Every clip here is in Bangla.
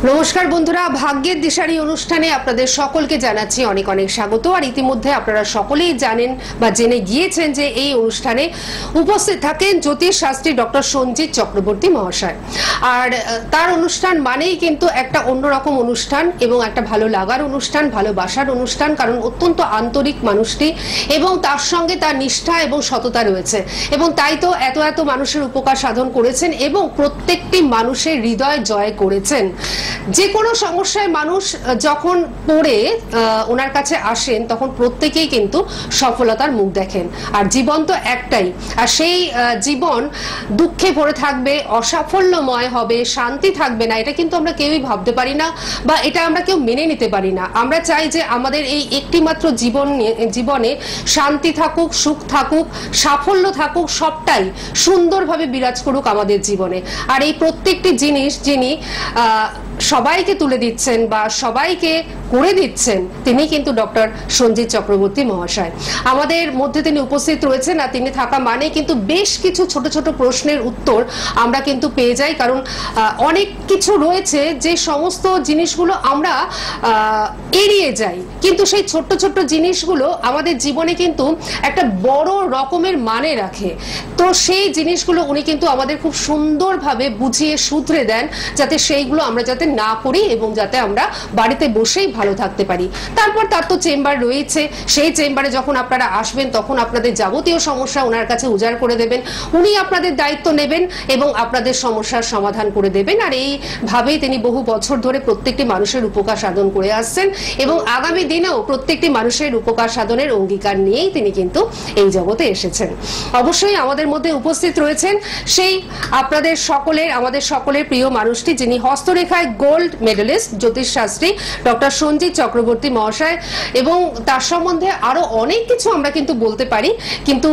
নমস্কার বন্ধুরা, ভাগ্যের দিশারি অনুষ্ঠানে আপনাদের সকলকে জানাচ্ছি অনেক অনেক স্বাগত। আর ইতিমধ্যে আপনারা সকলেই জানেন বা জেনে গিয়েছেন যে এই অনুষ্ঠানে উপস্থিত থাকেন জ্যোতিষ শাস্ত্রী ডক্টর সঞ্জিত চক্রবর্তী মহাশয়। আর তার অনুষ্ঠান মানেই কিন্তু একটা অন্যরকম অনুষ্ঠান এবং একটা ভালো লাগার অনুষ্ঠান, ভালোবাসার অনুষ্ঠান, কারণ অত্যন্ত আন্তরিক মানুষটি এবং তার সঙ্গে তার নিষ্ঠা এবং সততা রয়েছে এবং তাই তো এত এত মানুষের উপকার সাধন করেছেন এবং প্রত্যেকটি মানুষের হৃদয় জয় করেছেন। যে কোনো সমস্যায় মানুষ যখন পড়ে ওনার কাছে আসেন তখন প্রত্যেকেই কিন্তু সফলতার মুখ দেখেন। আর জীবন তো একটাই, আর সেই জীবন দুঃখে ভরে থাকবে, অসাফল্যময় হবে, শান্তি থাকবে না, এটা কিন্তু আমরা কেউই ভাবতে পারি না বা এটা আমরা কেউ মেনে নিতে পারি না। আমরা চাই যে আমাদের এই একটি মাত্র জীবনে শান্তি থাকুক, সুখ থাকুক, সাফল্য থাকুক, সবটাই সুন্দরভাবে বিরাজ করুক আমাদের জীবনে। আর এই প্রত্যেকটি জিনিস যিনি সবাইকে তুলে দিচ্ছেন বা সবাইকে করে দিচ্ছেন তিনি কিন্তু ডক্টর সঞ্জিত চক্রবর্তী মহাশয়। আমাদের মধ্যে তিনি উপস্থিত রয়েছেন আর তিনি থাকা মানে কিন্তু বেশ কিছু ছোট ছোট প্রশ্নের উত্তর আমরা কিন্তু পেয়ে যাই, কারণ অনেক কিছু রয়েছে যে সমস্ত জিনিসগুলো আমরা এড়িয়ে যাই, কিন্তু সেই ছোট্ট ছোট্ট জিনিসগুলো আমাদের জীবনে কিন্তু একটা বড় রকমের মানে রাখে। তো সেই জিনিসগুলো উনি কিন্তু আমাদের খুব সুন্দরভাবে বুঝিয়ে শুধরে দেন যাতে সেইগুলো আমরা যাতে না করি এবং যাতে আমরা বাড়িতে বসেই ভালো থাকতে পারি। তারপর তার তো চেম্বার রয়েছে, সেই চেম্বারে যখন আপনারা আসবেন তখন আপনাদের যাবতীয় সমস্যা ওনার কাছে উজাড় করে দেবেন, উনি আপনাদের দায়িত্ব নেবেন এবং আপনাদের সমস্যার সমাধান করে দেবেন। আর এইভাবেই তিনি বহু বছর ধরে প্রত্যেকটি মানুষের উপকার সাধন করে আসছেন এবং আগামী দিনেও প্রত্যেকটি মানুষের উপকার সাধনের অঙ্গীকার নিয়েই তিনি কিন্তু এই জগতে এসেছেন। অবশ্যই আমাদের মধ্যে উপস্থিত রয়েছেন সেই আপনাদের সকলের, আমাদের সকলের প্রিয় মানুষটি, যিনি হস্তরেখায় গোল্ড মেডেলিস্ট জ্যোতিষ শাস্ত্রী ডক্টর সঞ্জিত চক্রবর্তী মহাশয়। এবং তার সম্বন্ধে আরো অনেক কিছু আমরা কিন্তু বলতে পারি, কিন্তু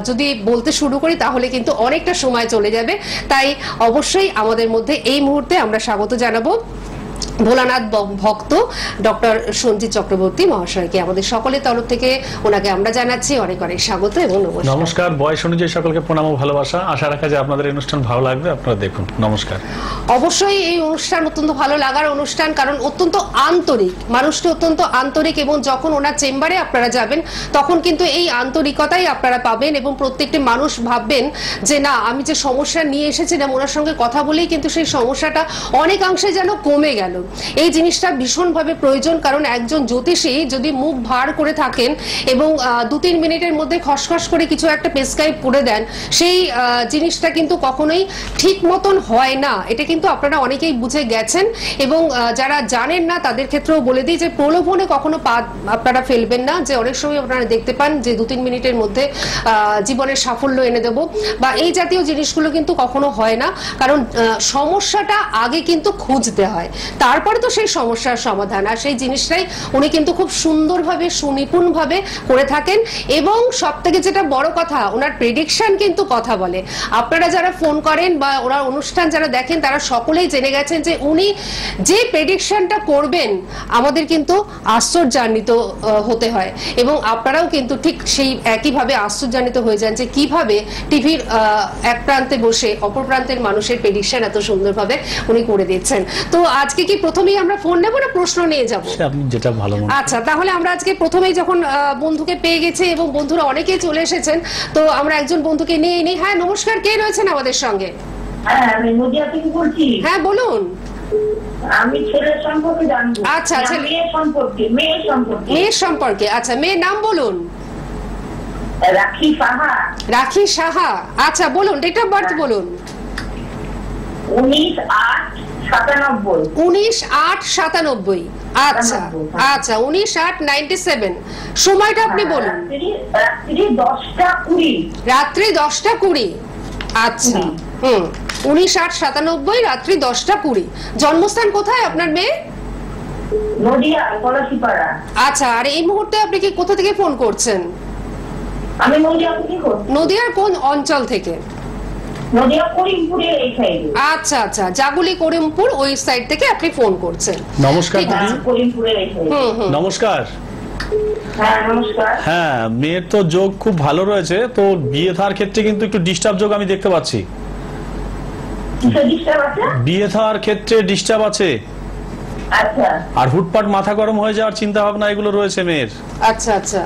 যদি বলতে শুরু করি তাহলে কিন্তু অনেকটা সময় চলে যাবে। তাই অবশ্যই আমাদের মধ্যে এই মুহূর্তে আমরা স্বাগত জানাবো ভোলানাথ ভক্ত ডক্টর সঞ্জিত চক্রবর্তী মহাশয়কে। আমাদের সকলের তরফ থেকে ওনাকে আমরা জানাচ্ছি অনেক অনেক স্বাগত এবং নমস্কার। বয়স অনুযায়ী সকলকে প্রণাম ও ভালোবাসা। আশা রাখা যে আপনাদের অনুষ্ঠান ভালো লাগবে, আপনারা দেখুন। নমস্কার। অবশ্যই এই অনুষ্ঠান অত্যন্ত ভালো লাগার অনুষ্ঠান, কারণ অত্যন্ত আন্তরিক, মানুষটি অত্যন্ত আন্তরিক এবং যখন ওনার চেম্বারে আপনারা যাবেন তখন কিন্তু এই আন্তরিকতাই আপনারা পাবেন এবং প্রত্যেকটি মানুষ ভাববেন যে না, আমি যে সমস্যা নিয়ে এসেছিলাম ওনার সঙ্গে কথা বলেই কিন্তু সেই সমস্যাটা অনেকাংশে যেন কমে গেল। এই জিনিসটা ভীষণভাবে প্রয়োজন, কারণ একজন জ্যোতিষী যদি মুখ ভার করে থাকেন এবং 2-3 মিনিটের মধ্যে খসখস করে কিছু একটা প্রেসক্রাইব করে দেন, সেই জিনিসটা কিন্তু কখনোই ঠিক মতন হয় না। এটা কিন্তু আপনারা অনেকেই বুঝে গেছেন এবং যারা জানেন না তাদের ক্ষেত্রেও বলে দিই যে প্রলোভনে কখনো পা আপনারা ফেলবেন না। যে অনেক সময় আপনারা দেখতে পান যে 2-3 মিনিটের মধ্যে জীবনের সাফল্য এনে দেব বা এই জাতীয় জিনিসগুলো কিন্তু কখনো হয় না, কারণ সমস্যাটা আগে কিন্তু খুঁজতে হয়, তারপরে তো সেই সমস্যার সমাধান। আর সেই জিনিসটাই উনি কিন্তু খুব সুন্দরভাবে সুনিপুণভাবে করে থাকেন এবং সব থেকে যেটা বড় কথা, ওনার প্রেডিকশন কিন্তু কথা বলে। আপনারা যারা ফোন করেন বা ওনার অনুষ্ঠান যারা দেখেন তারা সকলেই জেনে গেছেন যে উনি যে প্রেডিকশনটা করবেন আমাদের কিন্তু আশ্চর্যান্বিত হতে হয় এবং আপনারাও কিন্তু ঠিক সেই একইভাবে আশ্চর্যান্বিত হয়ে যান যে কিভাবে টিভির এক প্রান্তে বসে অপর প্রান্তের মানুষের প্রেডিকশন এত সুন্দরভাবে উনি করে দিচ্ছেন। তো আজকে কি প্রথমেই আমরা ফোন নেব না প্রশ্ন নিয়ে যাব? আপনি যেটা ভালো মনে। আচ্ছা, তাহলে আমরা আজকে প্রথমেই যখন বন্ধুকে পেয়ে গেছি এবং বন্ধুরা অনেকেই চলে এসেছেন, তো আমরা একজন বন্ধুকে নিয়ে নিই। হ্যাঁ নমস্কার, কে রয়েছেন আমাদের সঙ্গে? হ্যাঁ, আমি নদিয়া থেকে বলছি। হ্যাঁ বলুন। আমি ছেলের সম্পর্কে জানবো। আচ্ছা, মেয়ের সম্পর্কে। আচ্ছা, মেয়ের নাম বলুন। রাখি সাহা। রাখি সাহা। আচ্ছা বলুন, ডেট অফ বার্থ বলুন। 19/8/97। 19/8/97। আচ্ছা আচ্ছা, 19/8/97। সময়টা আপনি বলুন। রাত্রি 10টা 20। রাত্রি 10টা 20। আচ্ছা, 19/8/97 রাত্রি 10টা 20। জন্মস্থান কোথায় আপনার মেয়ে? নদিয়া পলাশীপাড়া। আচ্ছা, আর এই মুহূর্তে আপনি কি কোথা থেকে ফোন করছেন? আমি নদিয়া থেকে করছি। নদিয়ার কোন অঞ্চল থেকে? নদিয়া করিমপুরের এই সাইডে। আচ্ছা আচ্ছা, জাগুলি করিমপুর ওই সাইড থেকে আপনি ফোন করছেন। নমস্কার দিদি। করিমপুরের এই সাইডে। নমস্কার। হ্যাঁ নমস্কার। হ্যাঁ, মেয়ের তো যোগ খুব ভালো রয়েছে, তো বিয়ে থার ক্ষেত্রে কিন্তু একটু ডিস্টার্ব যোগ আমি দেখতে পাচ্ছি। কিসের ডিস্টার্ব আছে? বিয়ে থার ক্ষেত্রে ডিস্টার্ব আছে। আচ্ছা আর হুটপাট মাথা গরম হয়ে যাওয়ার চিন্তা ভাবনা এগুলো রয়েছে মেয়ের। আচ্ছা আচ্ছা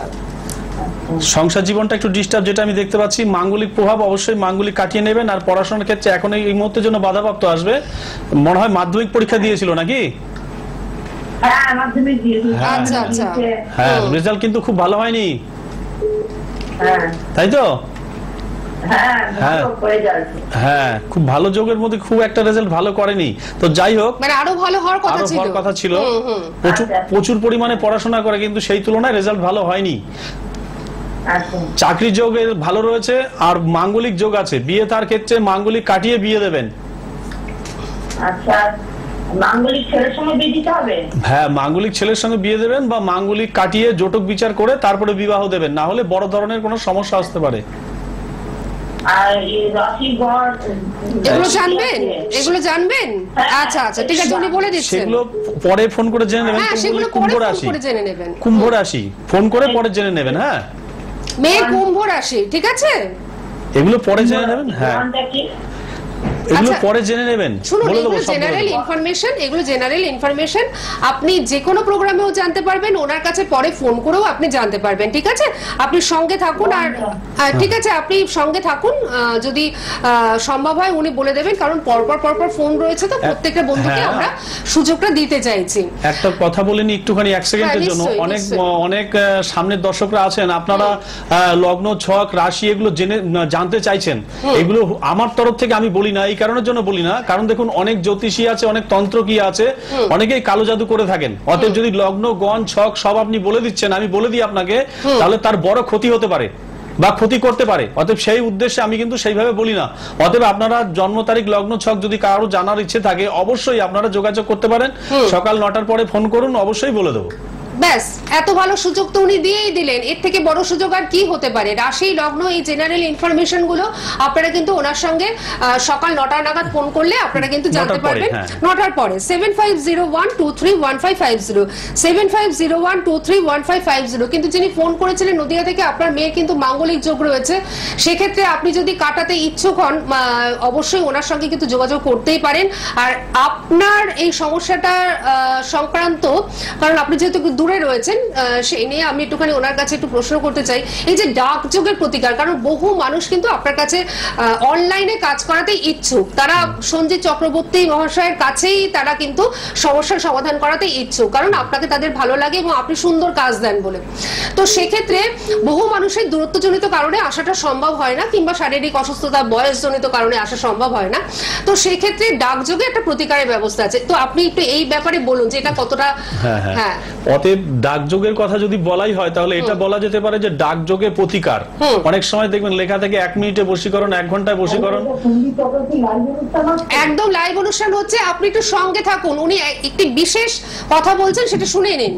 সংসার জীবনটা একটু ডিস্টার্ব যেটা আমি দেখতে পাচ্ছি। মাঙ্গলিক প্রভাব অবশ্যই মাঙ্গলিক কাটিয়ে নেবেন। আর পড়াশোনার ক্ষেত্রে এখন এই মুহূর্তের জন্য বাধাপ্রাপ্ত আসবে। মনে হয় মাধ্যমিক পরীক্ষা দিয়েছিল নাকি? হ্যাঁ মাধ্যমিক দিয়েছি। আচ্ছা আচ্ছা হ্যাঁ, রেজাল্ট কিন্তু খুব ভালো হয়নি, হ্যাঁ তাই তো? হ্যাঁ হ্যাঁ। ভালো রেজাল্ট। হ্যাঁ, খুব ভালো যোগের মধ্যে খুব একটা রেজাল্ট ভালো করেনি। তো যাই হোক, মানে আরো ভালো হওয়ার কথা আরো ছিল। হওয়ার কথা ছিল। আচ্ছা। প্রচুর পরিমাণে পড়াশোনা করে কিন্তু সেই তুলনায় রেজাল্ট ভালো হয়নি। আচ্ছা চাকরি যোগের ভালো রয়েছে আর মাঙ্গলিক যোগ আছে। বিয়ে তার ক্ষেত্রে মাঙ্গলিক কাটিয়ে বিয়ে দেবেন। আচ্ছা মাঙ্গলিক ছেলের সঙ্গে বিয়ে দিতে হবে? হ্যাঁ, মাঙ্গলিক ছেলের সঙ্গে বিয়ে দেবেন বা মাঙ্গলিক কাটিয়ে জটক বিচার করে তারপরে বিবাহ দেবেন, না হলে বড় ধরনের কোনো সমস্যা আসতে পারে। আর এই রাশি গড় এগুলো জানবেন, এগুলো জানবেন। আচ্ছা আচ্ছা ঠিক আছে, উনি বলে দিচ্ছেন। সেগুলো পরে ফোন করে জেনে নেবেন। হ্যাঁ সেগুলো কুম্ভ পরে ফোন রাশি, করে জেনে নেবেন। কুম্ভ রাশি ফোন করে পরে জেনে নেবেন। হ্যাঁ, মেয়ে কুম্ভ রাশি, ঠিক আছে? এগুলো পরে জেনে নেবেন। হ্যাঁ, নামটা কি? এগুলো আচ্ছা, পরে জেনে নেবেন। শুনুন, বলে দেবো এগুলো সব বলে জেনারেল দেবো। ইনফরমেশন, এগুলো জেনারেল ইনফরমেশন। আপনি যে কোনো প্রোগ্রামেও জানতে পারবেন, ওনার কাছে পরে ফোন করেও আপনি জানতে পারবেন, ঠিক আছে? আপনি সঙ্গে থাকুন। আর ঠিক আছে, আপনি সঙ্গে থাকুন। যদি সম্ভব হয় উনি বলে দেবেন, কারণ পরপর ফোন রয়েছে, তো প্রত্যেকটা বন্ধুকে হ্যাঁ। আমরা সুযোগটা দিতে চাইছি। একটা কথা বলে নি একটুখানি, এক সেকেন্ডের জন্য। নিশ্চয়ই, অনেক নিশ্চয়ই। অনেক সামনের দর্শকরা আছেন, আপনারা লগ্ন ছক রাশি এগুলো জানতে চাইছেন। এগুলো আমার তরফ থেকে আমি বলি না, এই কারণের জন্য বলি না, কারণ দেখুন অনেক জ্যোতিষী আছে, অনেক তন্ত্রকি আছে, অনেকেই কালো জাদু করে থাকেন। অতএব যদি লগ্ন গণ ছক সব আপনি বলে দিচ্ছেন, আমি বলে দিই আপনাকে, তাহলে তার বড় ক্ষতি হতে পারে বা ক্ষতি করতে পারে। অতএব সেই উদ্দেশ্যে আমি কিন্তু সেইভাবে বলি না। অতএব আপনারা জন্ম তারিখ লগ্ন ছক যদি কারো জানার ইচ্ছে থাকে, অবশ্যই আপনারা যোগাযোগ করতে পারেন। সকাল 9টার পরে ফোন করুন, অবশ্যই বলে দেবো। ব্যাস, এত ভালো সুযোগ তো উনি দিয়েই দিলেন। এর থেকে বড় সুযোগ আর কি হতে পারে? রাশি লগ্ন এই জেনারেল ইনফরমেশন গুলো আপনারা কিন্তু ওনার সঙ্গে সকাল 9টা নাগাদ ফোন করলে আপনারা কিন্তু জানতে 9টার পরে, পারবেন। হ্যাঁ। 9টার পরে 7501231550 7501231550। কিন্তু যিনি ফোন করেছিলেন নদিয়া থেকে, আপনার মেয়ের কিন্তু মাঙ্গলিক যোগ রয়েছে। সেক্ষেত্রে আপনি যদি কাটাতে ইচ্ছুক হন, অবশ্যই ওনার সঙ্গে কিন্তু যোগাযোগ করতেই পারেন। আর আপনার এই সমস্যাটা সংক্রান্ত, কারণ আপনি যেহেতু দূরে রয়েছেন, সেই নিয়ে আমি একটুখানি ওনার কাছে একটু প্রশ্ন করতে চাই। এই যে ডাক যোগের প্রতিকার, কারণ বহু মানুষ কিন্তু আপনার কাছে অনলাইনে কাজ করাতে ইচ্ছুক, তারা সঞ্জিত চক্রবর্তী মহাশয়ের কাছেই তারা কিন্তু সমস্যার সমাধান করাতে ইচ্ছুক, কারণ আপনাকে তাদের ভালো লাগে এবং আপনি সুন্দর কাজ দেন বলে। তো সেক্ষেত্রে বহু মানুষের দূরত্বজনিত কারণে আসাটা সম্ভব হয় না, কিংবা শারীরিক অসুস্থতা বয়সজনিত কারণে আসা সম্ভব হয় না। তো সেক্ষেত্রে ডাকযোগে একটা প্রতিকারের ব্যবস্থা আছে। তো আপনি একটু এই ব্যাপারে বলুন যে এটা কতটা। হ্যাঁ, অতএব ডাকযোগের কথা যদি বলাই হয়, তাহলে এটা বলা যেতে পারে যে ডাকযোগে প্রতিকার। অনেক সময় দেখবেন লেখা থাকে 1 মিনিটে বশীকরণ, 1 ঘন্টায় বশীকরণ। একদম লাইভ অনুষ্ঠান হচ্ছে, আপনি একটু সঙ্গে থাকুন। উনি একটি বিশেষ কথা বলছেন, সেটা শুনে নিন।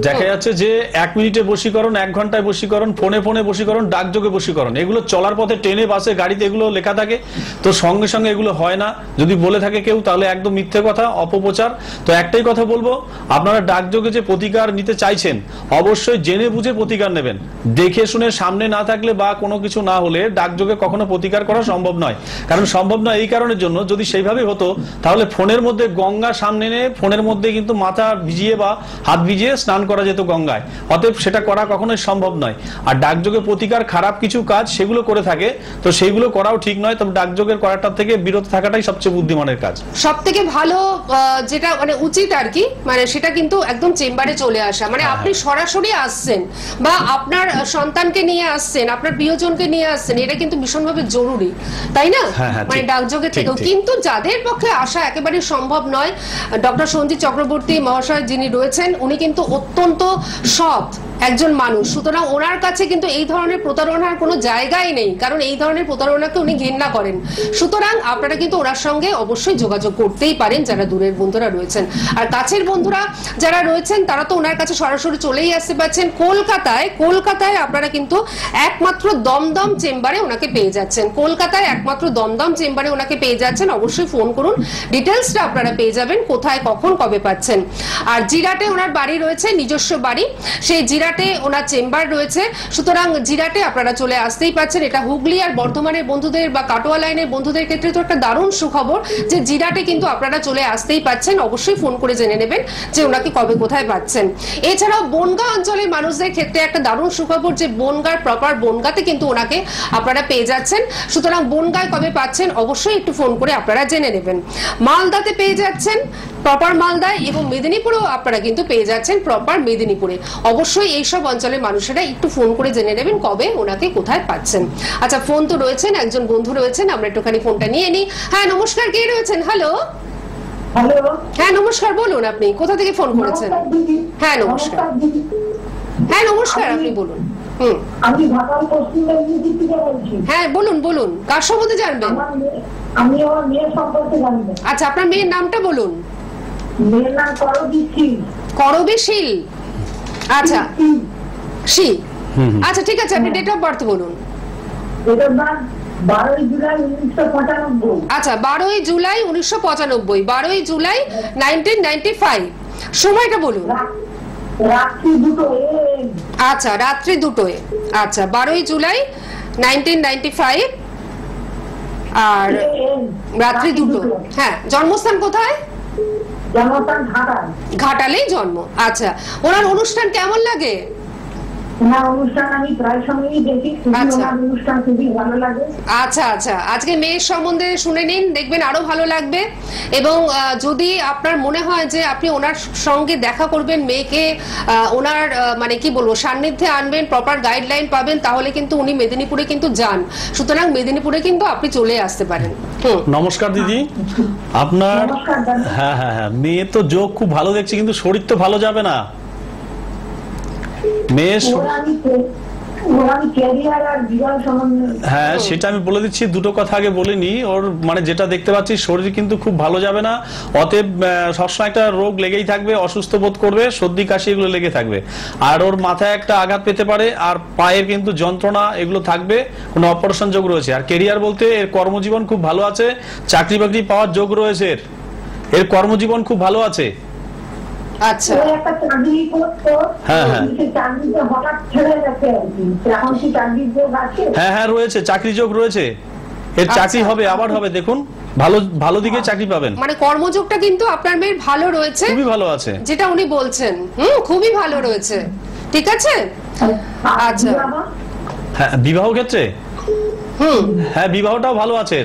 দেখা যাচ্ছে যে 1 মিনিটে বশীকরণ, 1 ঘন্টায় বশীকরণ, ফোনে বশীকরণ, ডাকযোগে বশীকরণ, এগুলো চলার পথে ট্রেনে বাসে গাড়িতে এগুলো লেখা থাকে। তো সঙ্গে সঙ্গে এগুলো হয় না। যদি বলে থাকে কেউ, তাহলে একদম মিথ্যে কথা, অপপ্রচার। তো একটাই কথা বলবো, আপনারা ডাকযোগে যে প্রতিকার নিতে চাইছেন, অবশ্যই জেনে বুঝে প্রতিকার নেবেন। দেখে শুনে সামনে না থাকলে বা কোনো কিছু না হলে ডাকযোগে কখনো প্রতিকার করা সম্ভব নয়। কারণ সম্ভব নয় এই কারণের জন্য, যদি সেইভাবে হতো তাহলে ফোনের মধ্যে গঙ্গা সামনে এনে ফোনের মধ্যে কিন্তু মাথা ভিজিয়ে বা হাত ভিজিয়ে স্নান করা যেত গঙ্গায়। অতএব সেটা করা কখনোই সম্ভব নয়। আর ডাকযোগে প্রতিকার খারাপ কিছু কাজ সেগুলো করে থাকে, তো সেইগুলো করাও ঠিক নয়। তবে ডাকযোগের করাটার থেকে বিরত থাকাটাই সবচেয়ে বুদ্ধিমানের কাজ। সব থেকে ভালো যেটা মানে উচিত আর কি, মানে সেটা কিন্তু একদম চেম্বারে চলে আসা। মানে আপনি সরাসরি আসছেন বা আপনার সন্তানকে নিয়ে আসছেন, আপনার প্রিয়জনকে নিয়ে আসছেন, এটা কিন্তু ভীষণভাবে জরুরি, তাই না? মানে ডাকযোগের থেকেও। কিন্তু যাদের পক্ষে আসা একেবারে সম্ভব নয়, ডক্টর সঞ্জিত চক্রবর্তী মহাশয় যিনি রয়েছেন, উনি কিন্তু অত্যন্ত সৎ একজন মানুষ। সুতরাং ওনার কাছে কিন্তু এই ধরনের প্রতারণার কোনো জায়গাই নেই, কারণ এই ধরনের প্রতারণাকে উনি ঘৃণা করেন। সুতরাং আপনারা কিন্তু ওনার সঙ্গে অবশ্যই যোগাযোগ করতেই পারেন, যারা দূরের বন্ধুরা রয়েছেন। আর কাছের বন্ধুরা যারা রয়েছেন, তারা তো ওনার কাছে সরাসরি চলেই আসতে পারছেন। কলকাতায় আপনারা কিন্তু একমাত্র দমদম চেম্বারে ওনাকে পেয়ে যাচ্ছেন। কলকাতায় একমাত্র দমদম চেম্বারে ওনাকে পেয়ে যাচ্ছেন। অবশ্যই ফোন করুন, ডিটেলসটা আপনারা পেয়ে যাবেন, কোথায় কখন কবে পাচ্ছেন। আর জিরাটে ওনার বাড়ি রয়েছে, নিজস্ব বাড়ি। সেই জিরাট জিরাটে ওনার চেম্বার রয়েছে, সুতরাং জিরাটে আপনারা চলে আসতেই পাচ্ছেন। এটা হুগলি আর বর্ধমানের বন্ধুদের বা কাটোয়া লাইনের বন্ধুদের ক্ষেত্রে তো একটা দারুণ সুখবর যে জিরাটে কিন্তু আপনারা চলে আসতেই পাচ্ছেন। অবশ্যই ফোন করে জেনে নেবেন যে ওনাকে কবে কোথায় পাচ্ছেন। এছাড়াও বনগাঁ অঞ্চলের মানুষদের ক্ষেত্রে একটা দারুণ সুখবর যে বনগাঁর প্রপার বনগাঁতে কিন্তু ওনাকে আপনারা পেয়ে যাচ্ছেন। সুতরাং বনগাঁয় কবে পাচ্ছেন অবশ্যই একটু ফোন করে আপনারা জেনে নেবেন। মালদাতে পেয়ে যাচ্ছেন প্রপার মালদায়, এবং মেদিনীপুরেও আপনারা কিন্তু পেয়ে যাচ্ছেন প্রপার মেদিনীপুরে। অবশ্যই এইসব অঞ্চলের মানুষেরা একটু ফোন করে জেনে নেবেন কবে ওনাকে কোথায় পাচ্ছেন। আচ্ছা, ফোন তো রয়েছেন, একজন বন্ধু রয়েছেন, আমরা একটুখানি ফোনটা নিয়ে নিই। হ্যাঁ নমস্কার, কে রয়েছেন? হ্যালো। হ্যালো, হ্যাঁ নমস্কার, বলুন আপনি কোথা থেকে ফোন করেছেন? হ্যাঁ নমস্কার। হ্যাঁ নমস্কার, আপনি বলুন। আমি ঢাকার পশ্চিম মেদিনীপুর থেকে বলছি। হ্যাঁ বলুন বলুন, কার সম্বন্ধে জানবেন? আমি আমার মেয়ের সম্পর্কে জানবো। আচ্ছা, আপনার মেয়ের নামটা বলুন। মেয়ের নাম করবীশীল। করবীশীল, আচ্ছা শি, আচ্ছা ঠিক আছে, আপনি ডেট অফ বার্থ বলুন। এটার নাম 12 জুলাই 1995। আচ্ছা 12 জুলাই 1995, 12 জুলাই 1995, সময়টা বলুন। রাত্রি 2টো। আচ্ছা রাত্রি 2টোয়। আচ্ছা 12 জুলাই 1995 আর রাত্রি 2টো। হ্যাঁ, জন্মস্থান কোথায়? জন্মস্থান ঢাকা। ঘাটালেই জন্ম। আচ্ছা, ওনার অনুষ্ঠান কেমন লাগে? ওনার অনুষ্ঠান আমি প্রায় সময়ই দেখি, ওনার অনুষ্ঠান খুবই ভালো লাগে। আচ্ছা আচ্ছা, আজকে মেয়ের সম্বন্ধে শুনে নিন, দেখবেন আরো ভালো লাগবে। এবং যদি আপনার মনে হয় যে আপনি ওনার সঙ্গে দেখা করবেন, মেয়েকে ওনার মানে কি বলবো সান্নিধ্যে আনবেন, প্রপার গাইডলাইন পাবেন, তাহলে কিন্তু উনি মেদিনীপুরে কিন্তু যান। সুতরাং মেদিনীপুরে কিন্তু আপনি চলে আসতে পারেন। নমস্কার দিদি, আপনার হ্যাঁ হ্যাঁ হ্যাঁ মেয়ে তো যোগ খুব ভালো দেখছি, কিন্তু শরীর তো ভালো যাবে না। হ্যাঁ সেটা আমি বলে দিচ্ছি, দুটো কথা আগে বলে নি। ওর মানে যেটা দেখতে পাচ্ছি শরীর কিন্তু খুব ভালো যাবে না, অতএব সবসময় একটা রোগ লেগেই থাকবে, অসুস্থ বোধ করবে, সর্দি কাশি এগুলো লেগে থাকবে। আর ওর মাথায় একটা আঘাত পেতে পারে, আর পায়ের কিন্তু যন্ত্রণা এগুলো থাকবে, কোনো অপারেশন যোগ রয়েছে। আর কেরিয়ার বলতে এর কর্মজীবন খুব ভালো আছে, চাকরি বাকরি পাওয়ার যোগ রয়েছে, এর কর্মজীবন খুব ভালো আছে। আচ্ছা, একটা চাকরি করতো, হ্যাঁ হ্যাঁ চাকরিতে হঠাৎ ছেড়ে গেছে আর কি, এখন কি চাকরির যোগ আছে? হ্যাঁ হ্যাঁ রয়েছে, চাকরি যোগ রয়েছে, এর চাকরি হবে, আবার হবে, দেখুন ভালো ভালো দিকে চাকরি পাবেন। মানে কর্মযোগটা কিন্তু আপনার মেয়ের ভালো রয়েছে, খুবই ভালো আছে যেটা উনি বলছেন। খুবই ভালো রয়েছে, ঠিক আছে। আচ্ছা হ্যাঁ, বিবাহ ক্ষেত্রে হ্যাঁ বিবাহটাও ভালো আছে,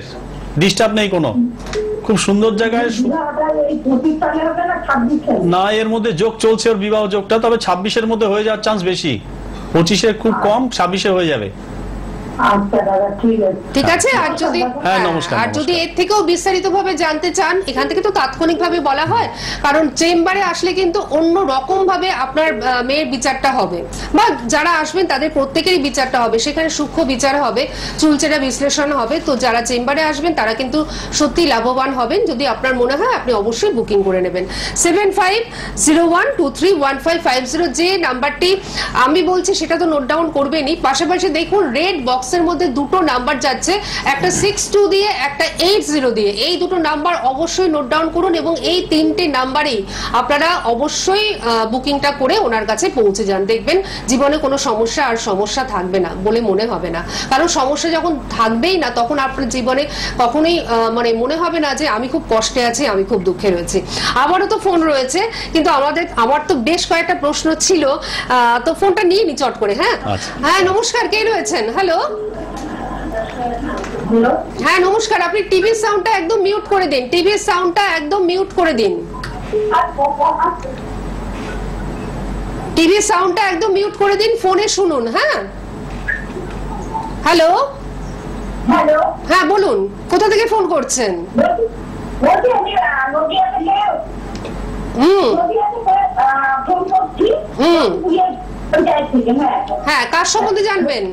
ডিস্টার্ব নেই কোনো, খুব সুন্দর জায়গায়। না, এর মধ্যে যোগ চলছে ওর বিবাহ যোগটা, তবে 26-এর মধ্যে হয়ে যাওয়ার চান্স বেশি, 25-এ খুব কম, 26-এ হয়ে যাবে। ঠিক আছে। আর যদি আর যদি এর থেকেও বিস্তারিত ভাবে জানতে চান, এখান থেকে তো তাৎক্ষণিক ভাবে বলা হয়, কারণ চেম্বারে আসলে কিন্তু অন্য রকম ভাবে আপনার মেয়ের বিচারটা হবে, বা যারা আসবেন তাদের প্রত্যেকেরই বিচারটা হবে, সেখানে সূক্ষ্ম বিচার হবে, চুলচেরা বিশ্লেষণ হবে। তো যারা চেম্বারে আসবেন তারা কিন্তু সত্যি লাভবান হবেন। যদি আপনার মনে হয় আপনি অবশ্যই বুকিং করে নেবেন। 7501231550 যে নাম্বারটি আমি বলছি সেটা তো নোট ডাউন করবেনই, পাশাপাশি দেখুন রেড বক্সের মধ্যে দুটো নাম্বার যাচ্ছে, একটা 62 দিয়ে, একটা 80 দিয়ে। এই দুটো নাম্বার অবশ্যই নোট ডাউন করুন, এবং এই তিনটে নাম্বারেই আপনারা অবশ্যই বুকিংটা করে ওনার কাছে পৌঁছে যান। দেখবেন জীবনে কোনো সমস্যা আর সমস্যা থাকবে না বলে মনে হবে না, কারণ সমস্যা যখন থাকবেই না তখন আপনার জীবনে কখনোই মানে মনে হবে না যে আমি খুব কষ্টে আছি, আমি খুব দুঃখে রয়েছি। আবারও তো ফোন রয়েছে, কিন্তু আমার তো বেশ কয়েকটা প্রশ্ন ছিল, তো ফোনটা নিয়ে নি চট করে। হ্যাঁ হ্যাঁ নমস্কার, কে রয়েছেন? হ্যালো। হ্যাঁ নমস্কার, আপনি টিভির সাউন্ডটা একদম মিউট করে দিন, টিভির সাউন্ডটা একদম মিউট করে দিন, টিভির সাউন্ডটা একদম মিউট করে দিন, ফোনে শুনুন। হ্যাঁ হ্যালো। হ্যালো, হ্যাঁ বলুন, কোথা থেকে ফোন করছেন? হ্যাঁ, কার সম্বন্ধে জানবেন?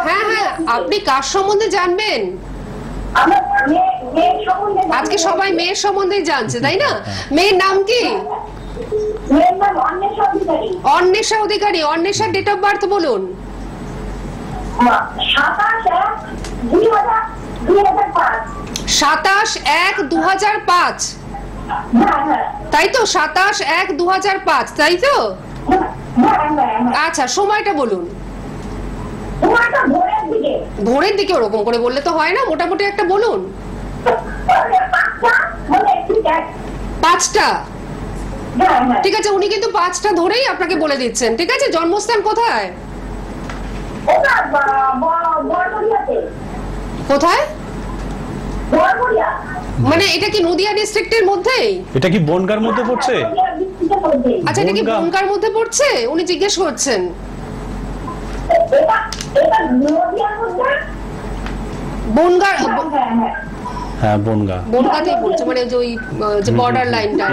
হ্যাঁ হ্যাঁ, আপনি কার সম্বন্ধে জানবেন? আজকে সবাই মেয়ের সম্বন্ধে জানছে, তাই না? মেয়ের নাম কি? অন্বেষা অধিকারী। অন্বেষার ডেট অফ বার্থ বলুন। 27/1/2005। তাই তো 27/1/2005, তাই তো? আচ্ছা, সময়টা বলুন। সময়টা ভোরের দিকে। ভোরের দিকে ওরকম করে বললে তো হয় না, মোটামুটি একটা বলুন। 5টা মানে ঠিক আছে। 5টা। হ্যাঁ হ্যাঁ। ঠিক আছে, উনি কিন্তু 5টা ধরেই আপনাকে বলে দিচ্ছেন। ঠিক আছে, জন্মস্থান কোথায়? ওটা বড়বড়িয়াতে। কোথায়? বড়বড়িয়া। মানে এটা কি নদিয়া ডিস্ট্রিক্টের মধ্যেই? এটা কি বনগার মধ্যে পড়ছে? বড়বড়িয়া ডিস্ট্রিক্টের মধ্যে। আচ্ছা, এটা কি বনগাঁ? বনগাঁর মধ্যে পড়ছে? উনি জিজ্ঞেস করছেন। এটা এটা নদিয়ার মধ্যে। বনগাঁ, হ্যাঁ হ্যাঁ। হ্যাঁ, বনগা। বনগাঁতেই পড়ছে, মানে যে ওই যে বর্ডার লাইনটা।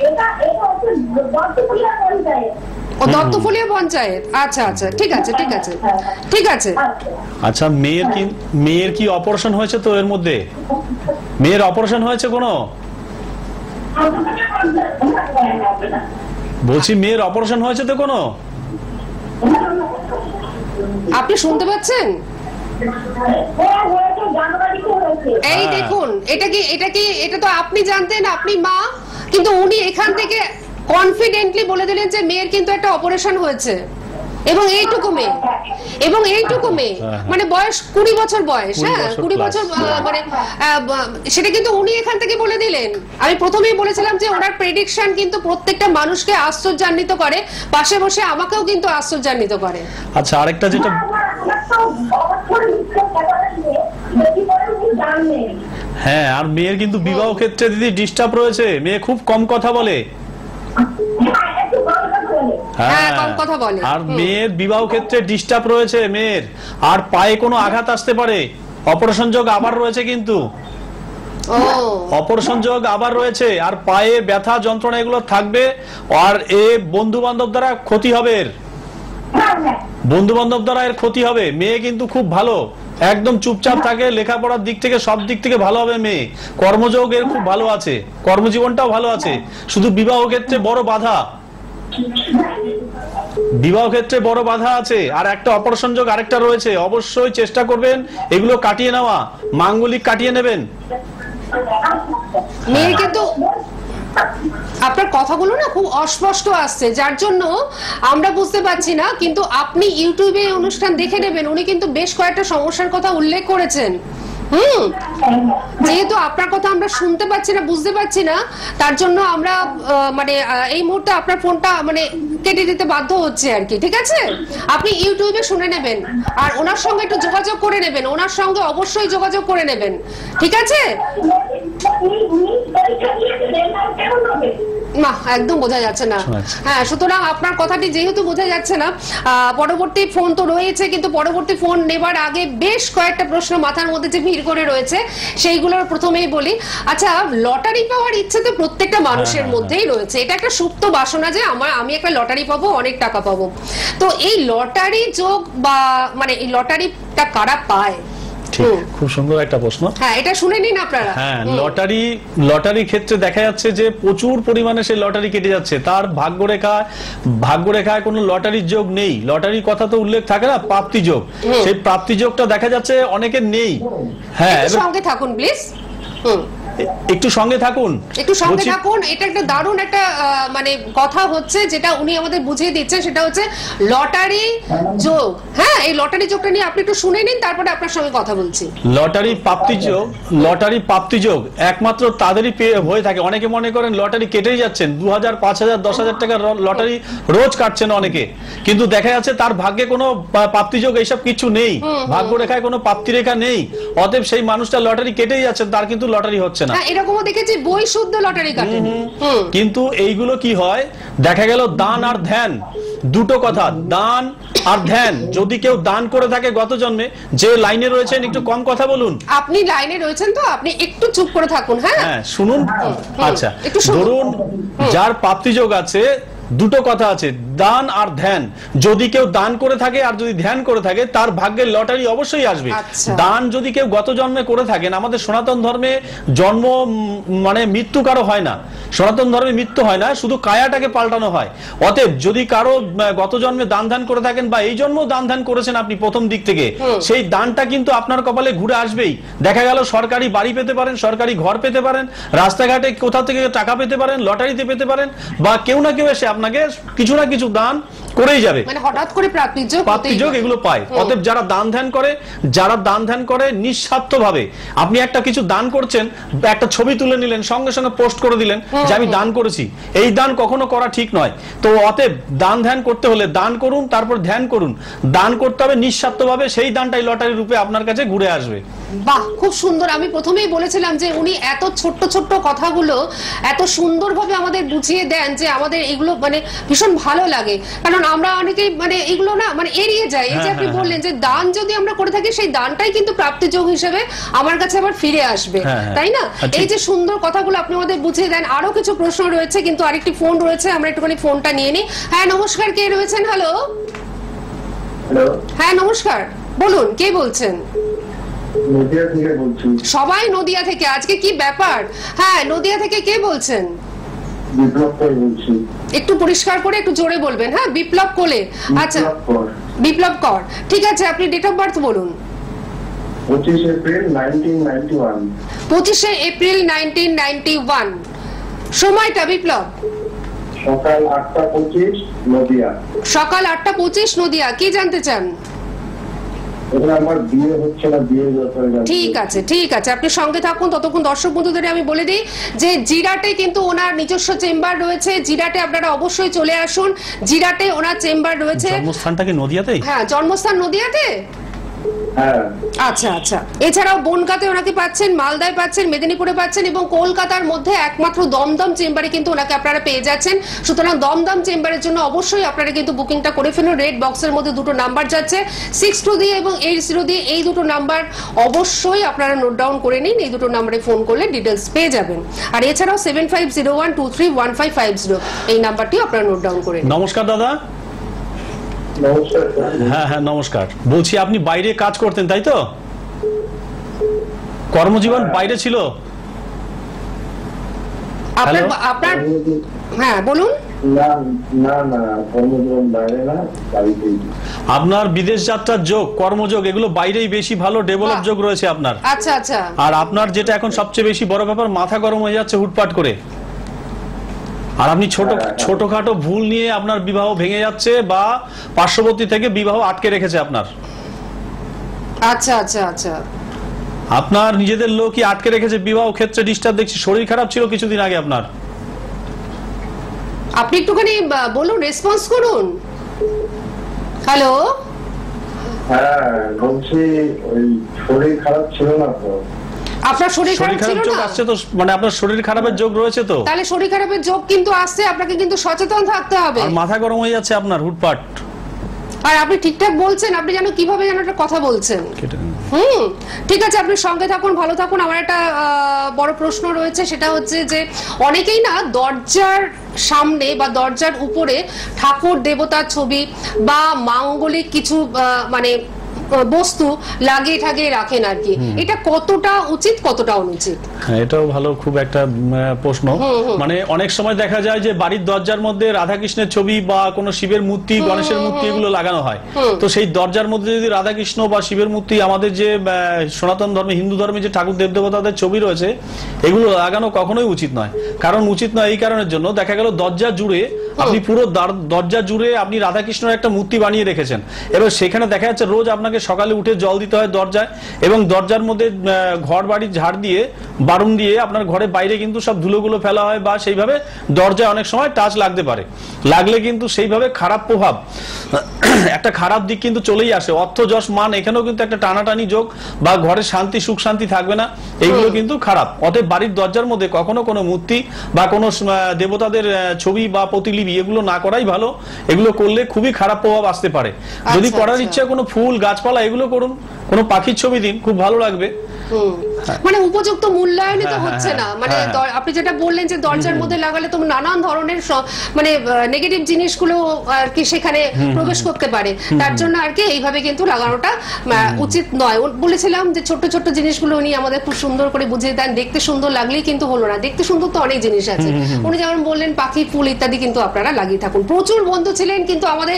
এটা হচ্ছে দত্তপুরিয়া পঞ্চায়েত। ও, দত্তফুলিয়া পঞ্চায়েত। আচ্ছা আচ্ছা, ঠিক আছে ঠিক আছে ঠিক আছে। আচ্ছা, মেয়ের কি অপারেশন হয়েছে তো এর মধ্যে? মেয়ের অপারেশন হয়েছে কোনো? বলছি মেয়ের অপারেশন হয়েছে তো কোনো? আপনি শুনতে পাচ্ছেন? এই দেখুন, এটা তো আপনি জানতেন, আপনি মা, কিন্তু উনি এখান থেকে কনফিডেন্টলি বলে দিলেন যে মেয়ের কিন্তু একটা অপারেশন হয়েছে, এবং এইটুকু মেয়ে, মানে বয়স 20 বছর বয়স। 20 হ্যাঁ, বছর 20 plus। বছর, মানে সেটা কিন্তু উনি এখান থেকে বলে দিলেন। আমি প্রথমেই বলেছিলাম যে ওনার প্রেডিকশন কিন্তু প্রত্যেকটা মানুষকে আশ্চর্যান্বিত করে, পাশে বসে আমাকেও কিন্তু আশ্চর্যান্বিত করে। আচ্ছা, আরেকটা যেটা, হ্যাঁ, আর মেয়ের কিন্তু বিবাহ ক্ষেত্রে দিদি ডিস্টার্ব রয়েছে। মেয়ে খুব কম কথা বলে। হ্যাঁ, কম কথা বলে। আর মেয়ের বিবাহ ক্ষেত্রে ডিস্টার্ব রয়েছে মেয়ের, আর পায়ে কোনো আঘাত আসতে পারে। অপারেশন যোগ আবার রয়েছে কিন্তু, ও, অপারেশন যোগ আবার রয়েছে, আর পায়ে ব্যথা যন্ত্রণা এগুলো থাকবে। আর এ বন্ধু বান্ধব দ্বারা ক্ষতি হবে, এর বন্ধু বান্ধব দ্বারা এর ক্ষতি হবে। মেয়ে কিন্তু খুব ভালো, একদম চুপচাপ থাকে, লেখাপড়ার দিক থেকে সব দিক থেকে ভালো হবে মেয়ে। কর্মযোগ এর খুব ভালো আছে, কর্মজীবনটাও ভালো আছে। শুধু বিবাহ ক্ষেত্রে বড় বাধা, বিবাহ ক্ষেত্রে বড় বাধা আছে। আর একটা অপারেশন যোগ আরেকটা রয়েছে। অবশ্যই চেষ্টা করবেন এগুলো কাটিয়ে নেওয়া, মাঙ্গলিক কাটিয়ে নেবেন। মেয়ের কিন্তু আপনার কথাগুলো না খুব অস্পষ্ট আসছে, যার জন্য আমরা বুঝতে পারছি না। কিন্তু আপনি ইউটিউবে এই অনুষ্ঠান দেখে নেবেন, উনি কিন্তু বেশ কয়েকটা সমস্যার কথা উল্লেখ করেছেন। যেহেতু আপনার কথা আমরা শুনতে পাচ্ছি না, বুঝতে পারছি না, তার জন্য আমরা মানে এই মুহূর্তে আপনার ফোনটা মানে কেটে দিতে বাধ্য হচ্ছে আর কি। ঠিক আছে, আপনি ইউটিউবে শুনে নেবেন, আর ওনার সঙ্গে একটু যোগাযোগ করে নেবেন, ওনার সঙ্গে অবশ্যই যোগাযোগ করে নেবেন। ঠিক আছে? না, একদম বোঝা যাচ্ছে না। হ্যাঁ, সুতরাং আপনার কথাটি যেহেতু বোঝা যাচ্ছে না, পরবর্তী ফোন তো রয়েছে, কিন্তু পরবর্তী ফোন নেবার আগে বেশ কয়েকটা প্রশ্ন মাথার মধ্যে যে ভিড় করে রয়েছে সেইগুলোর প্রথমেই বলি। আচ্ছা, লটারি পাওয়ার ইচ্ছে তো প্রত্যেকটা মানুষের মধ্যেই রয়েছে। এটা একটা সুপ্ত বাসনা যে আমি একটা লটারি পাবো, অনেক টাকা পাবো। তো এই লটারি যোগ বা মানে এই লটারিটা কারা পায়? ঠিক, খুব সুন্দর একটা প্রশ্ন। হ্যাঁ, এটা শুনে নিন আপনারা। হ্যাঁ, লটারি ক্ষেত্রে দেখা যাচ্ছে যে প্রচুর পরিমাণে সে লটারি কেটে যাচ্ছে। তার ভাগ্যরেখায় কোনো লটারির যোগ নেই। লটারির কথা তো উল্লেখ থাকে না, প্রাপ্তি যোগ। সেই প্রাপ্তি যোগটা দেখা যাচ্ছে অনেকের নেই। হ্যাঁ, সঙ্গে থাকুন প্লিজ। একটু সঙ্গে থাকুন, একটু সঙ্গে থাকুন। এটা একটা দারুণ একটা মানে কথা হচ্ছে, যেটা উনি আমাদের বুঝিয়ে দিচ্ছেন, সেটা হচ্ছে লটারি যোগ। হ্যাঁ, এই লটারি যোগটা নিয়ে আপনি একটু শুনে নিন, তারপরে আপনার সঙ্গে কথা বলছি। লটারি প্রাপ্তি যোগ একমাত্র তাদেরই হয়ে থাকে। অনেকে মনে করেন লটারি কেটেই যাচ্ছেন, 2000, 5000, 10,000 টাকার লটারি রোজ কাটছেন অনেকে, কিন্তু দেখা যাচ্ছে তার ভাগ্যে কোনো প্রাপ্তি যোগ এইসব কিছু নেই, ভাগ্য রেখায় কোনো প্রাপ্তি রেখা নেই। অতএব সেই মানুষটা লটারি কেটেই যাচ্ছেন, তার কিন্তু লটারি হচ্ছে না। হ্যাঁ, এরকমও দেখেছি বই শুদ্ধ লটারি কাটে। কিন্তু এইগুলো কি হয়, দেখা গেল দান আর ধ্যান দুটো কথা। দান আর ধ্যান, যদি কেউ দান করে থাকে গত জন্মে, যে লাইনে রয়েছেন একটু কম কথা বলুন। আপনি লাইনে রয়েছেন তো, আপনি একটু চুপ করে থাকুন। হ্যাঁ, শুনুন। আচ্ছা, ধরুন যার প্রাপ্তি যোগ আছে, দুটো কথা আছে, দান আর ধ্যান। যদি কেউ দান করে থাকে আর যদি ধ্যান করে থাকে তার ভাগ্যের লটারি অবশ্যই আসবে। দান যদি কেউ গত জন্মে করে থাকেন, আমাদের সনাতন ধর্মে জন্ম মানে মৃত্যু কারো হয় না, সনাতন ধর্মে মৃত্যু হয় না, শুধু কায়াটাকে পাল্টানো হয়। অতএব যদি কারো গত জন্মে দান ধ্যান করে থাকেন বা এই জন্ম দান ধ্যান করেছেন আপনি প্রথম দিক থেকে, সেই দানটা কিন্তু আপনার কপালে ঘুরে আসবেই। দেখা গেল সরকারি বাড়ি পেতে পারেন, সরকারি ঘর পেতে পারেন, রাস্তাঘাটে কোথা থেকে টাকা পেতে পারেন, লটারিতে পেতে পারেন, বা কেউ না কেউ এসে আপনাকে কিছু না কিছু দান করেই যাবে, মানে হঠাৎ করে প্রাপ্তিযোগ এগুলো পায়। অতএব যারা দান ধ্যান করে নিঃস্বার্থ ভাবে, আপনি একটা কিছু দান করছেন, একটা ছবি তুলে নিলেন, সঙ্গে সঙ্গে পোস্ট করে দিলেন যে আমি দান করেছি, এই দান কখনো করা ঠিক নয়। তো অতএব দান ধ্যান করতে হলে দান করুন, তারপর ধ্যান করুন। দান করতে হবে নিঃস্বার্থ ভাবে, সেই দানটাই লটারি রূপে আপনার কাছে ঘুরে আসবে। বাহ, খুব সুন্দর। আমি প্রথমেই বলেছিলাম যে উনি এত ছোট্ট ছোট্ট কথাগুলো এত সুন্দরভাবে আমাদের বুঝিয়ে দেন যে আমাদের এগুলো মানে ভীষণ ভালো লাগে। কারণ আমরা অনেকেই মানে এগুলো না মানে এড়িয়ে যাই। এই যে আপনি বললেন যে দান যদি আমরা করে থাকি, সেই দানটাই কিন্তু প্রাপ্তিযোগ হিসেবে আমার কাছে আবার ফিরে আসবে, তাই না? এই যে সুন্দর কথাগুলো আপনি আমাদের বুঝিয়ে দেন। আরো কিছু প্রশ্ন রয়েছে, কিন্তু আরেকটি ফোন রয়েছে, আমরা একটুখানি ফোনটা নিয়ে নিই। হ্যাঁ নমস্কার, কে রয়েছেন? হ্যালো। হ্যাঁ নমস্কার, বলুন কে বলছেন? নদিয়া থেকে বলছি। সবাই নদিয়া থেকে, আজকে কি ব্যাপার? হ্যাঁ নদিয়া থেকে কে বলছেন? বিপ্লব কর বলছি। একটু পরিষ্কার করে একটু জোরে বলবেন। হ্যাঁ বিপ্লব কোলে। আচ্ছা বিপ্লব কর, ঠিক আছে। আপনি ডেট অফ বার্থ বলুন। 25 এপ্রিল 1991। 25 এপ্রিল 1991। সময়টা বিপ্লব? সকাল 8:25 নদিয়া। সকাল 8:25 নদিয়া। কি জানতে চান? আমার বিয়ে হচ্ছে না, বিয়ের ব্যাপারে। ঠিক আছে ঠিক আছে, আপনি সঙ্গে থাকুন। ততক্ষণ দর্শক বন্ধুদের আমি বলে দিই যে জিরাটে কিন্তু ওনার নিজস্ব চেম্বার রয়েছে। জিরাটে আপনারা অবশ্যই চলে আসুন। জিরাটে ওনার চেম্বার রয়েছে। জন্মস্থানটা কি নদিয়াতেই? হ্যাঁ জন্মস্থান নদিয়াতে। আচ্ছা আচ্ছা, এছাড়াও বনগাঁতে ওনাকে পাচ্ছেন, মালদায় পাচ্ছেন, মেদিনীপুরে পাচ্ছেন, এবং কলকাতার মধ্যে একমাত্র দমদম চেম্বারে কিন্তু ওনাকে আপনারা পেয়ে যাচ্ছেন। সুতরাং দমদম চেম্বারের জন্য অবশ্যই আপনারা কিন্তু বুকিংটা করে ফেলুন। রেড বক্সের মধ্যে দুটো নাম্বার যাচ্ছে, 62 দিয়ে এবং 80 দিয়ে। এই দুটো নাম্বার অবশ্যই আপনারা নোট ডাউন করে নিন। এই দুটো নাম্বারে ফোন করলে ডিটেলস পেয়ে যাবেন। আর এছাড়াও 7501231550 এই নাম্বারটিও আপনারা নোট ডাউন করে নিন। নমস্কার দাদা। হ্যাঁ হ্যাঁ নমস্কার। বলছি আপনি বাইরে কাজ করতেন তাই তো? কর্মজীবন বাইরে ছিল? আপনার হ্যাঁ বলুন। না না, কর্মজীবন বাইরে না, বাড়িতেই। আপনার বিদেশ যাত্রার যোগ, কর্মযোগ এগুলো বাইরেই বেশি ভালো ডেভেলপ যোগ রয়েছে আপনার। আচ্ছা আচ্ছা। আর আপনার যেটা এখন সবচেয়ে বেশি বড় ব্যাপার, মাথা গরম হয়ে যাচ্ছে হুটপাট করে। আর আপনি ছোটখাটো ভুল নিয়ে আপনার বিবাহ ভেঙে যাচ্ছে, বা পার্শ্ববর্তী থেকে বিবাহ আটকে রেখেছে আপনার। আচ্ছা আচ্ছা আচ্ছা। আপনার নিজেদের লোকই আটকে রেখেছে বিবাহ ক্ষেত্রে। ডিস্টার্ব দেখছি। শরীর খারাপ ছিল কিছুদিন আগে আপনার। আপনি একটুখানি বলুন, রেসপন্স করুন। হ্যালো। হ্যাঁ বলছি, ওই শরীর খারাপ ছিল না তো। আপনার শরীর খারাপ ছিল না? আসছে তো, মানে আপনার শরীর খারাপের যোগ রয়েছে তো। তাহলে শরীর খারাপের যোগ কিন্তু আসছে, আপনাকে কিন্তু সচেতন থাকতে হবে। আর মাথা গরম হয়ে যাচ্ছে আপনার হুটপাট। আর আপনি ঠিকঠাক বলছেন, আপনি জানো কিভাবে যেন একটা কথা বলছেন। ঠিক আছে, আপনি সঙ্গে থাকুন, ভালো থাকুন। আমার একটা বড় প্রশ্ন রয়েছে, সেটা হচ্ছে যে অনেকেই না দরজার সামনে বা দরজার উপরে ঠাকুর দেবতার ছবি বা মাঙ্গলিক কিছু মানে বস্তু লাগিয়ে ঠাগিয়ে রাখেন আর কি। এটা কতটা উচিত, কতটা অনুচিত? হ্যাঁ এটাও ভালো, খুব একটা প্রশ্ন। মানে অনেক সময় দেখা যায় যে বাড়ির দরজার মধ্যে রাধাকৃষ্ণের ছবি বা কোনো শিবের মূর্তি, গণেশের মূর্তি এগুলো লাগানো হয়। তো সেই দরজার মধ্যে যদি রাধাকৃষ্ণ বা শিবের মূর্তি, আমাদের যে সনাতন ধর্মে, হিন্দু ধর্মে যে ঠাকুর দেবদেবতাদের ছবি রয়েছে, এগুলো লাগানো কখনোই উচিত নয়। কারণ উচিত নয় এই কারণের জন্য, দেখা গেল দরজা জুড়ে আপনি পুরো দরজা জুড়ে আপনি রাধাকৃষ্ণের একটা মূর্তি বানিয়ে রেখেছেন। এবার সেখানে দেখা যাচ্ছে রোজ আপনাকে সকালে উঠে জল দিতে হয় দরজায়, এবং দরজার মধ্যে ঘর বাড়ি ঝাড় দিয়ে, বারুন দিয়ে আপনার ঘরে বাইরে কিন্তু সব ধুলোগুলো ফেলা হয়, বা সেইভাবে দরজায় অনেক সময় টাচ লাগতে পারে। লাগলে কিন্তু সেইভাবে খারাপ প্রভাব, একটা খারাপ দিক কিন্তু চলেই আসে। অর্থ যশ মান, এখানেও কিন্তু একটা টানাটানি যোগ, বা ঘরে শান্তি সুখ শান্তি থাকবে না, এইগুলো কিন্তু খারাপ। অতএব বাড়ির দরজার মধ্যে কখনো কোনো মূর্তি বা কোনো দেবতাদের ছবি বা প্রতিলিপি এগুলো না করাই ভালো। এগুলো করলে খুবই খারাপ প্রভাব আসতে পারে। যদি করার ইচ্ছা কোনো ফুল গাছপালা এগুলো করুন, কোনো পাখির ছবি দিন, খুব ভালো লাগবে। মানে উপযুক্ত মূল্যায়নই তো হচ্ছে না, মানে হ্যাঁ। আপনি যেটা বললেন যে দরজার মধ্যে লাগালে তো নানান ধরনের মানে নেগেটিভ জিনিসগুলো আর কি সেখানে প্রবেশ করতে পারে, তার জন্য আর কি এইভাবে কিন্তু লাগানোটা উচিত নয়। বলেছিলাম যে ছোট ছোট জিনিসগুলো উনি আমাদের খুব সুন্দর করে বুঝিয়ে দেন, দেখতে সুন্দর লাগলেই কিন্তু হলো না, দেখতে সুন্দর তো অনেক জিনিস আছে। উনি যেমন বললেন পাখি ফুল ইত্যাদি কিন্তু আপনারা লাগিয়ে থাকুন। প্রচুর বন্ধু ছিলেন, কিন্তু আমাদের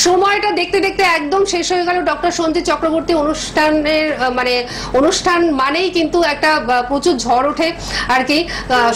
সময়টা দেখতে দেখতে একদম শেষ হয়ে গেল। ডক্টর সঞ্জিত চক্রবর্তী অনুষ্ঠানের মানে অনুষ্ঠান মানেই কিন্তু একটা প্রচুর ঝড় ওঠে আর কি,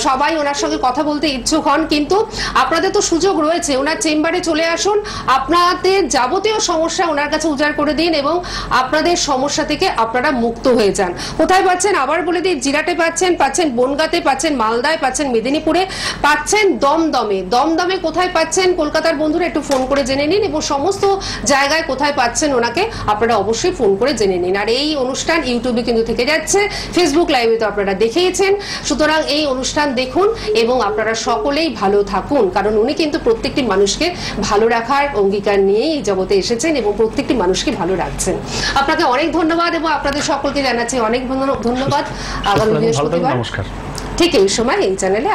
সবাই ওনার সঙ্গে কথা বলতে ইচ্ছুক হন, কিন্তু আপনাদের তো সুযোগ রয়েছে, ওনার চেম্বারে চলে আসুন, আপনাদের যাবতীয় সমস্যা ওনার কাছে উজাড় করে দিন এবং আপনাদের সমস্যা থেকে আপনারা মুক্ত হয়ে যান। কোথায় পাচ্ছেন আবার বলে দিই, জিরাটে পাচ্ছেন, পাচ্ছেন বনগাঁতে, পাচ্ছেন মালদায়, পাচ্ছেন মেদিনীপুরে, পাচ্ছেন দমদমে। দমদমে কোথায় পাচ্ছেন কলকাতার বন্ধুরা একটু ফোন করে জেনে নিন, এবং সমস্ত জায়গায় কোথায় পাচ্ছেন ওনাকে আপনারা অবশ্যই ফোন করে জেনে নিন। আর এই অনুষ্ঠান ইউটিউবে কিন্তু থেকে যাচ্ছে, ফেসবুক লাইভে তো আপনারা দেখেইছেন, সুতরাং এই অনুষ্ঠান দেখুন এবং আপনারা সকলেই ভালো থাকুন, কারণ উনি কিন্তু প্রত্যেকটি মানুষকে ভালো রাখার অঙ্গীকার নিয়ে এই জগতে এসেছেন এবং প্রত্যেকটি মানুষকে ভালো রাখছেন। আপনাকে অনেক ধন্যবাদ এবং আপনাদের সকলকে জানাচ্ছি অনেক ধন্যবাদ। আগামী বৃহস্পতিবার নমস্কার। ঠিক এই সময় এই চ্যানেলে